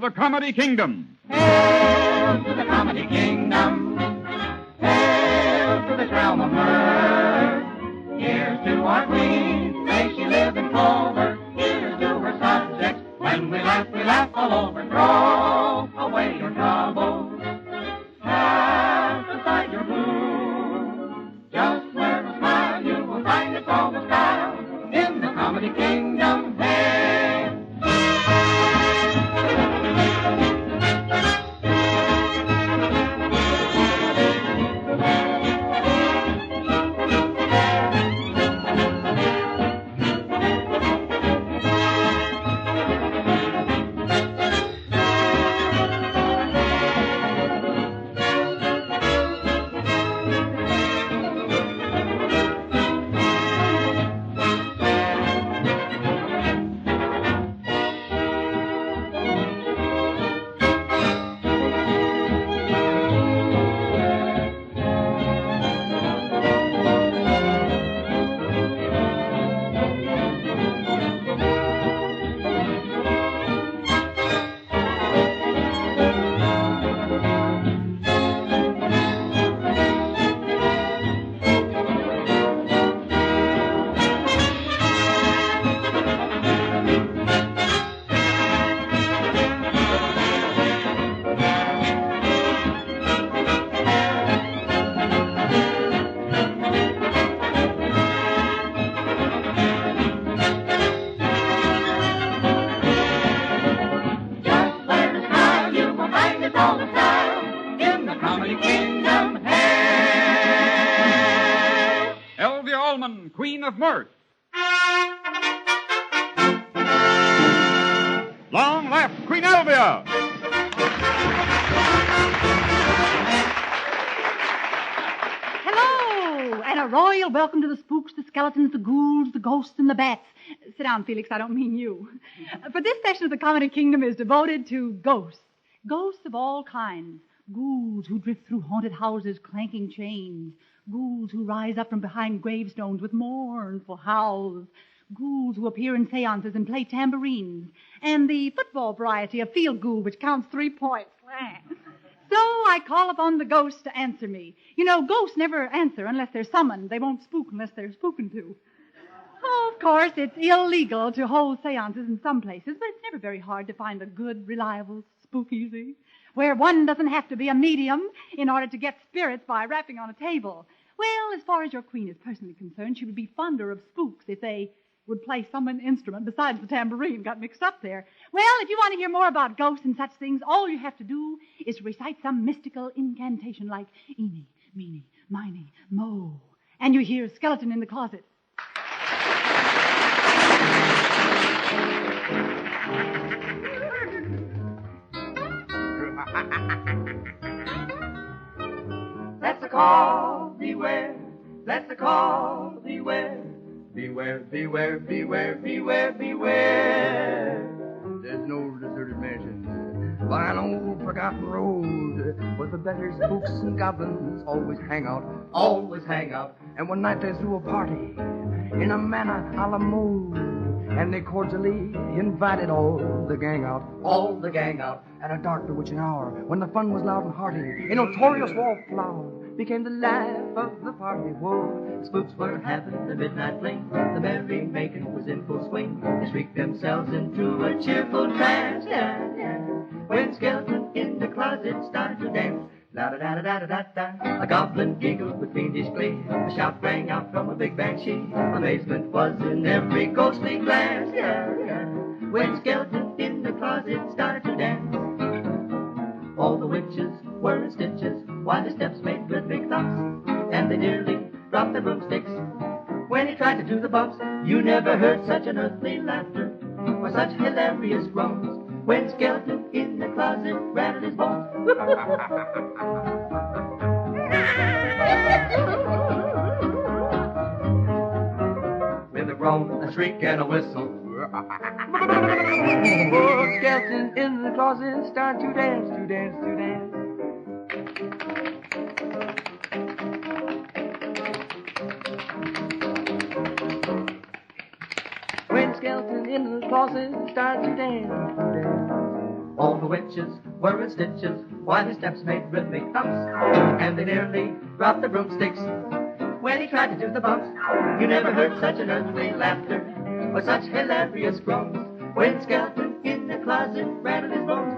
the Comedy Kingdom. Hail to the Comedy Kingdom. Hail to this realm of mirth. Here's to our queen, may she live in clover. Here's to her subjects, when we laugh all over. Throw away your troubles, cast aside your blues. Just wear a smile, you will find it's all the style in the Comedy Kingdom. Hey! Queen of Mirth. Long left, Queen Elvia. Hello, and a royal welcome to the spooks, the skeletons, the ghouls, the ghosts, and the bats. Sit down, Felix, I don't mean you. For this section of the Comedy Kingdom is devoted to ghosts. Ghosts of all kinds. Ghouls who drift through haunted houses clanking chains. Ghouls who rise up from behind gravestones with mournful howls. Ghouls who appear in seances and play tambourines. And the football variety of field ghoul, which counts 3 points. So I call upon the ghosts to answer me. You know, ghosts never answer unless they're summoned. They won't spook unless they're spoken to. Oh, of course, it's illegal to hold seances in some places, but it's never very hard to find a good, reliable speakeasy where one doesn't have to be a medium in order to get spirits by rapping on a table. Well, as far as your queen is personally concerned, she would be fonder of spooks if they would play some instrument besides the tambourine. Got mixed up there. Well, if you want to hear more about ghosts and such things, all you have to do is to recite some mystical incantation like eeny, meeny, miny, mo. And you hear a skeleton in the closet. That's the call, beware. That's the call, beware. Beware, beware, beware, beware, beware. There's no deserted mansion by an old forgotten road where the better spooks and goblins always hang out. Always hang out. And one night they threw a party in a manor a la mode, and they cordially invited all the gang out. All the gang out. At a dark bewitching hour, when the fun was loud and hearty, a notorious wallflower became the life of the party. Whoa, the spooks were having the midnight fling. The merry making was in full swing. They shrieked themselves into a cheerful trance. Yeah, yeah. When skeleton in the closet started to dance. La-da-da-da-da-da-da. A goblin giggled with fiendish glee. A shout rang out from a big banshee. Amazement was in every ghostly glance. Yeah, yeah. When skeleton in the closet started to dance. All the witches were in stitches, while the steps made rhythmic thumps, and they nearly dropped their broomsticks. When he tried to do the bumps, you never heard such an earthly laughter, or such hilarious groans, when skeleton in the closet rattled his bones. With a groan, a shriek, and a whistle, skeleton in the closet start to dance, to dance, to dance. When skeleton in the closet start to dance, to dance. All the witches were in stitches while his steps made rhythmic thumps, and they nearly dropped the broomsticks when he tried to do the bumps. You never heard such an earthly laughter or such hilarious groans when Skeleton in the closet rattled his bones.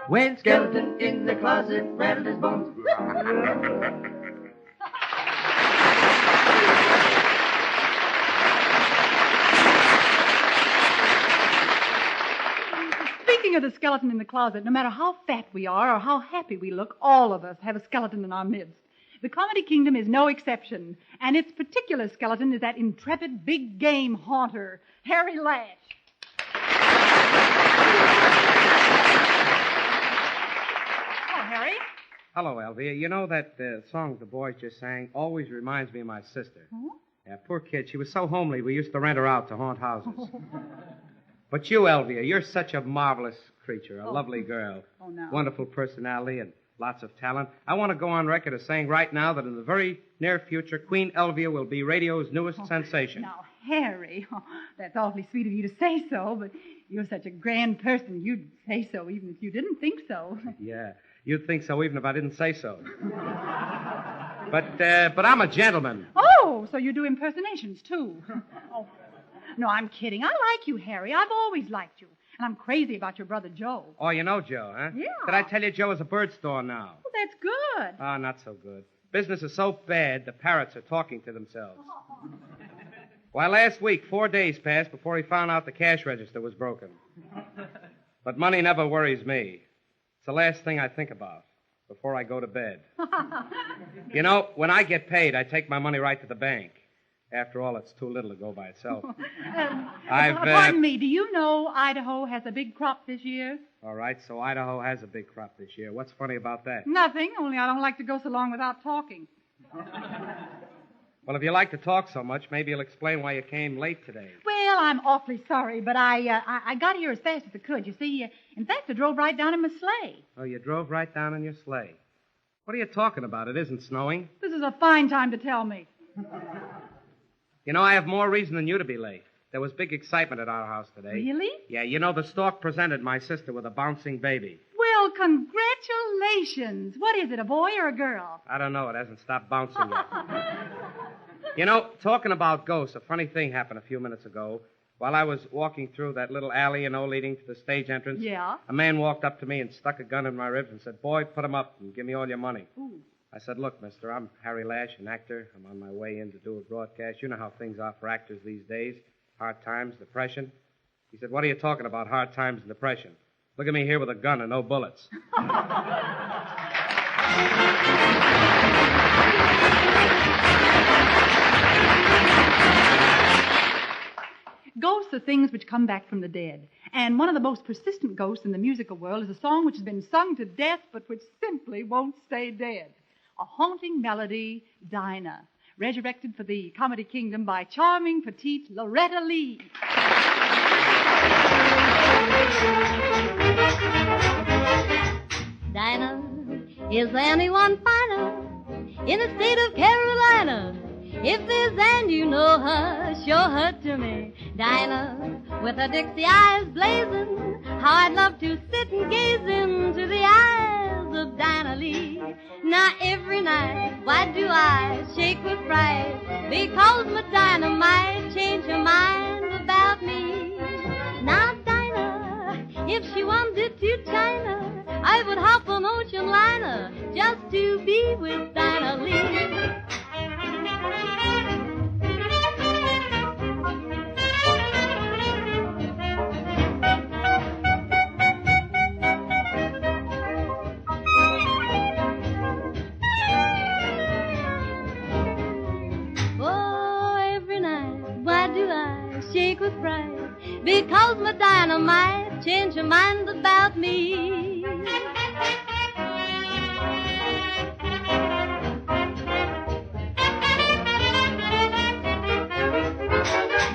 When Skeleton in the closet rattled his bones. Speaking of the skeleton in the closet, no matter how fat we are or how happy we look, all of us have a skeleton in our midst. The Comedy Kingdom is no exception, and its particular skeleton is that intrepid big game haunter, Harry Lash. Oh, Harry. Hello, Elvia. You know that song the boys just sang always reminds me of my sister. Huh? Yeah, poor kid. She was so homely, we used to rent her out to haunt houses. But you, Elvia, you're such a marvelous creature, a lovely girl. Oh, no. Wonderful personality and lots of talent. I want to go on record as saying right now that in the very near future, Queen Elvia will be radio's newest sensation. Now, Harry, that's awfully sweet of you to say so, but you're such a grand person. You'd say so even if you didn't think so. Yeah, you'd think so even if I didn't say so. But I'm a gentleman. Oh, so you do impersonations, too. Oh, no, I'm kidding. I like you, Harry. I've always liked you. And I'm crazy about your brother Joe. Oh, you know Joe, huh? Yeah. Did I tell you Joe is a bird store now? Well, that's good. Ah, not so good. Business is so bad, the parrots are talking to themselves. Why, last week, 4 days passed before he found out the cash register was broken. But money never worries me. It's the last thing I think about before I go to bed. You know, when I get paid, I take my money right to the bank. After all, it's too little to go by itself. Pardon me, do you know Idaho has a big crop this year? All right, so Idaho has a big crop this year. What's funny about that? Nothing, only I don't like to go so long without talking. Well, if you like to talk so much, maybe you'll explain why you came late today. Well, I'm awfully sorry, but I got here as fast as I could. You see, in fact, I drove right down in my sleigh. Oh, you drove right down in your sleigh. What are you talking about? It isn't snowing. This is a fine time to tell me. You know, I have more reason than you to be late. There was big excitement at our house today. Really? Yeah, you know, the stork presented my sister with a bouncing baby. Well, congratulations. What is it, a boy or a girl? I don't know. It hasn't stopped bouncing yet. You know, talking about ghosts, a funny thing happened a few minutes ago. While I was walking through that little alley, leading to the stage entrance, Yeah? a man walked up to me and stuck a gun in my ribs and said, "Boy, put 'em up and give me all your money." Ooh. I said, "Look, mister, I'm Harry Lash, an actor. I'm on my way in to do a broadcast. You know how things are for actors these days. Hard times, depression." He said, "What are you talking about, hard times and depression? Look at me here with a gun and no bullets." Ghosts are things which come back from the dead. And one of the most persistent ghosts in the musical world is a song which has been sung to death but which simply won't stay dead. A haunting melody, Dinah, resurrected for the Comedy Kingdom by charming, petite Loretta Lee. Dinah, is anyone finer in the state of Carolina? If there's and you know her, show her to me. Dinah, with her Dixie eyes blazing, how I'd love to sit and gaze into the eyes of Dinah Lee. Now every night, why do I shake with fright? Because my Dinah might change her mind about me. Now Dinah, if she wanted to China, I would hop an ocean liner just to be with Dinah Lee. Shake with pride, because my dynamite changed her mind about me.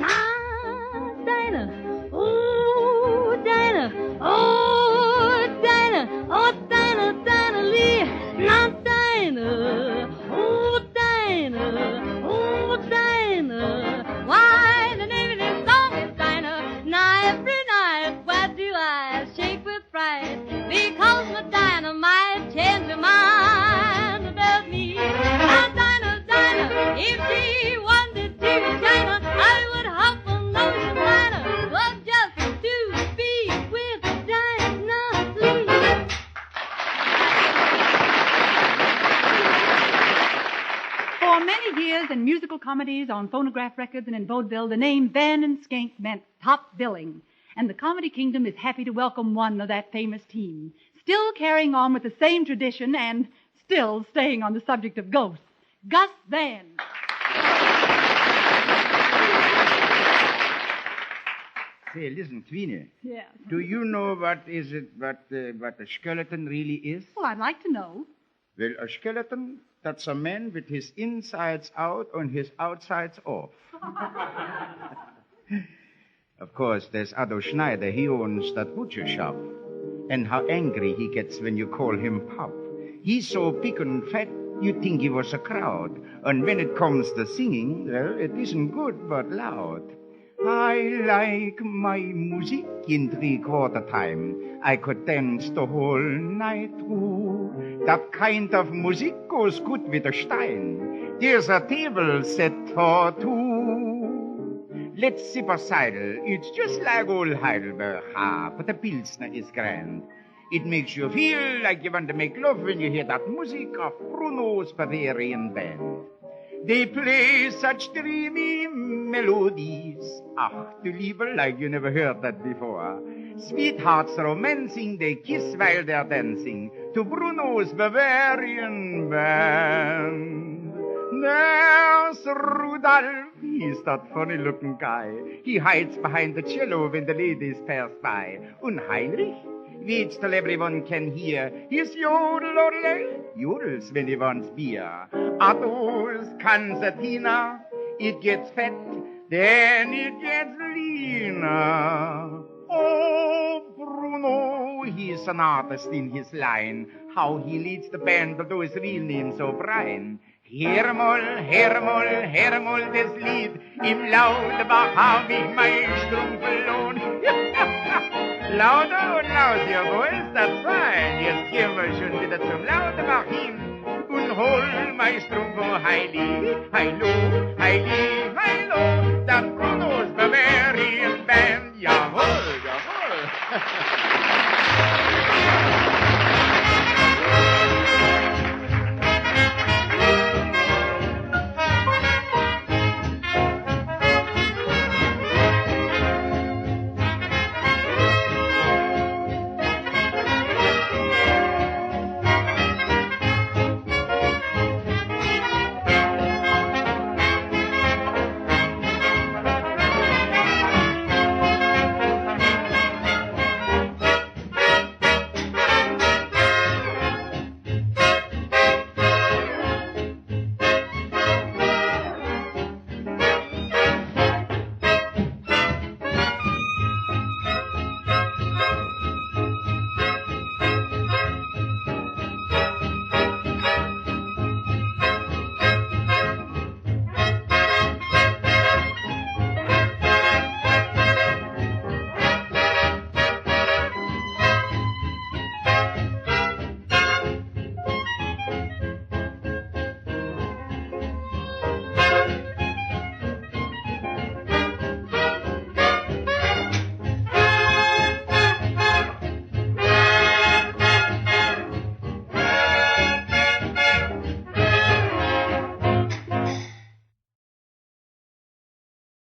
Ah, Dinah, oh, Dinah, oh, Dinah, oh, Dinah, Dinah Lee. Now, Dinah, oh, Dinah, oh, Dinah. years in musical comedies, on phonograph records, and in vaudeville, the name Van and Skank meant top billing. And the Comedy Kingdom is happy to welcome one of that famous team, still carrying on with the same tradition and still staying on the subject of ghosts. Gus Van. Say, listen, Tweenie. Yes. Do you know what a skeleton really is? Well, I'd like to know. Well, a skeleton, that's a man with his insides out and his outsides off. Of course, there's Otto Schneider. He owns that butcher shop. And how angry he gets when you call him Pop. He's so big and fat, you'd think he was a crowd. And when it comes to singing, well, it isn't good but loud. I like my music in 3/4 time. I could dance the whole night through. That kind of music goes good with a stein. There's a table set for two. Let's sip a cider. It's just like old Heidelberg. But the Pilsner is grand. It makes you feel like you want to make love when you hear that music of Bruno's Bavarian Band. They play such dreamy melodies. Ach, du lieber, like you never heard that before. Sweethearts romancing, they kiss while they're dancing to Bruno's Bavarian Band. There's Rudolph, he's that funny-looking guy. He hides behind the cello when the ladies pass by. Und Heinrich waits till everyone can hear his yodel, yodels when he wants beer. Otto's concertina, it gets fat, then it gets leaner. Oh, Bruno, he's an artist in his line. How he leads the band, although his real name's O'Brien. Hermol, Hermol, Hermol, das Lied im Laudebach hab ich mein Strumpfellohn. Lauter und lauter, boys, that's fine. Jetzt gehen wir schon wieder zum Laudebach hin und hol mein Strumpf, Heili, Heilo, Heili, Heilo, das Bruno's Bavarian Band. Jawohl, jawohl.